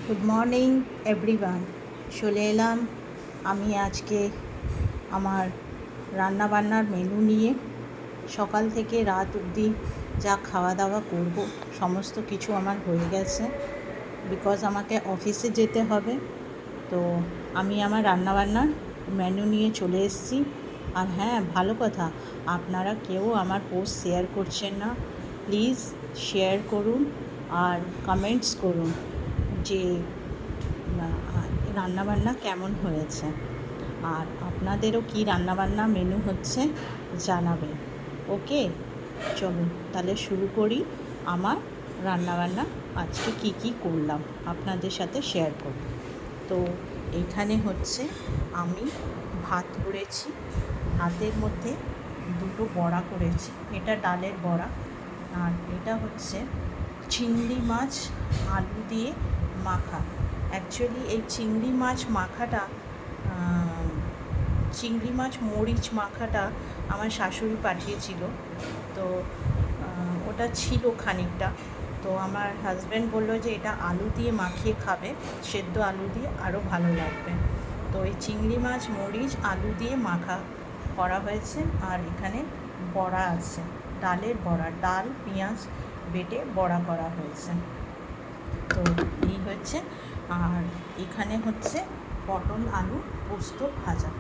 Good morning everyone. চলে এলাম আমি আজকে আমার রান্নাবান্নার মেনু নিয়ে। সকাল থেকে রাত অবধি যা খাওয়া দাওয়া করব সমস্ত কিছু আমার হয়ে গেছে, বিকজ আমাকে অফিসে যেতে হবে। তো আমি আমার রান্নাবান্নার মেনু নিয়ে চলে এসেছি। আর হ্যাঁ, ভালো কথা, আপনারা কেউ আমার পোস্ট শেয়ার করছেন না। প্লিজ শেয়ার করুন আর কমেন্টস করুন যে রান্নাবান্না কেমন হয়েছে, আর আপনাদেরও কি রান্নাবান্না মেনু হচ্ছে জানাবেন। ওকে, চলুন তাহলে শুরু করি। আমার রান্নাবান্না আজকে কি কি করলাম আপনাদের সাথে শেয়ার করব। তো এইখানে হচ্ছে আমি ভাত করেছি, ভাতের মধ্যে দুটো বড়া করেছি, এটা ডালের বড়া। আর এটা হচ্ছে চিংড়ি মাছ আলু দিয়ে মাখা। অ্যাকচুয়ালি এই চিংড়ি মাছ মাখাটা, চিংড়ি মাছ মরিচ মাখাটা আমার শাশুড়ি পাঠিয়েছিল। তো ওটা ছিল খানিকটা। তো আমার হাজব্যান্ড বললো যে এটা আলু দিয়ে মাখিয়ে খাবে, সেদ্ধ আলু দিয়ে আরও ভালো লাগবে। তো এই চিংড়ি মাছ মরিচ আলু দিয়ে মাখা করা হয়েছে। আর এখানে বড়া আছে, ডালের বড়া, ডাল পেঁয়াজ বেটে বড়া করা হয়েছে। তো এই হচ্ছে। আর এখানে হচ্ছে পটল আলু পোস্ত ভাজা,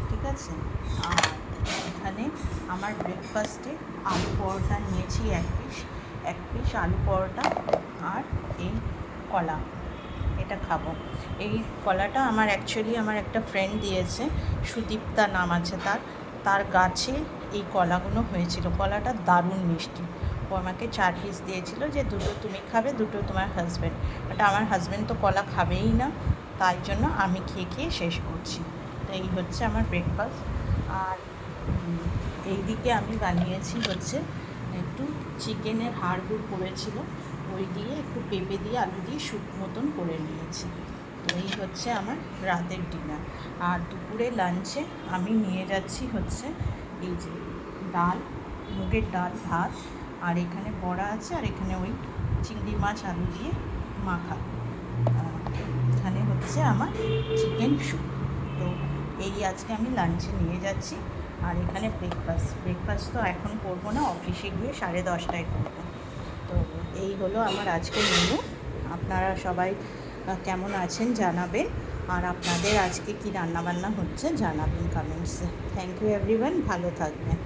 ঠিক আছে। আর এখানে আমার ব্রেকফাস্টে আলু পরোটা নিয়েছি এক পিস আলু পরোটা। আর এই কলা, এটা খাবো। এই কলাটা আমার অ্যাকচুয়ালি আমার একটা ফ্রেন্ড দিয়েছে, সুদীপ্তা নাম আছে তার গাছে এই কলাগুলো হয়েছিল। কলাটা দারুণ মিষ্টি। ও আমাকে 4 পিস দিয়েছিল যে দুটো তুমি খাবে, দুটো তোমার হাজব্যান্ড। বাট আমার হাজব্যান্ড তো কলা খাবেই না, তাই জন্য আমি খেয়ে শেষ করছি। তো এই হচ্ছে আমার ব্রেকফাস্ট। আর এই দিকে আমি বানিয়েছি হচ্ছে একটু চিকেনের হাড়গুড় করেছিল, ওই দিয়ে একটু পেঁপে দিয়ে আলু দিয়ে স্যুপ মতন করে নিয়েছি। তো এই হচ্ছে আমার রাতের ডিনার। আর দুপুরে লাঞ্চে আমি নিয়ে যাচ্ছি হচ্ছে এই যে ডাল, মুগের ডাল, ভাত, আর এখানে বড়া আছে, আর এখানে ওই চিংড়ি মাছ আলু দিয়ে মাখা। এখানে হচ্ছে আমার চিকেন স্যুপ। তো এই আজকে আমি লাঞ্চে নিয়ে যাচ্ছি। আর এখানে ব্রেকফাস্ট তো এখন করবো না, অফিসে গিয়ে 10:30টায় করবো। তো এই হলো আমার আজকের মেনু। আপনারা সবাই কেমন আছেন জানাবেন, আর আপনাদের আজকে কি রান্নাবান্না হচ্ছে জানাবেন কমেন্টসে। থ্যাংক ইউ এভরিওয়ান, ভালো থাকবেন।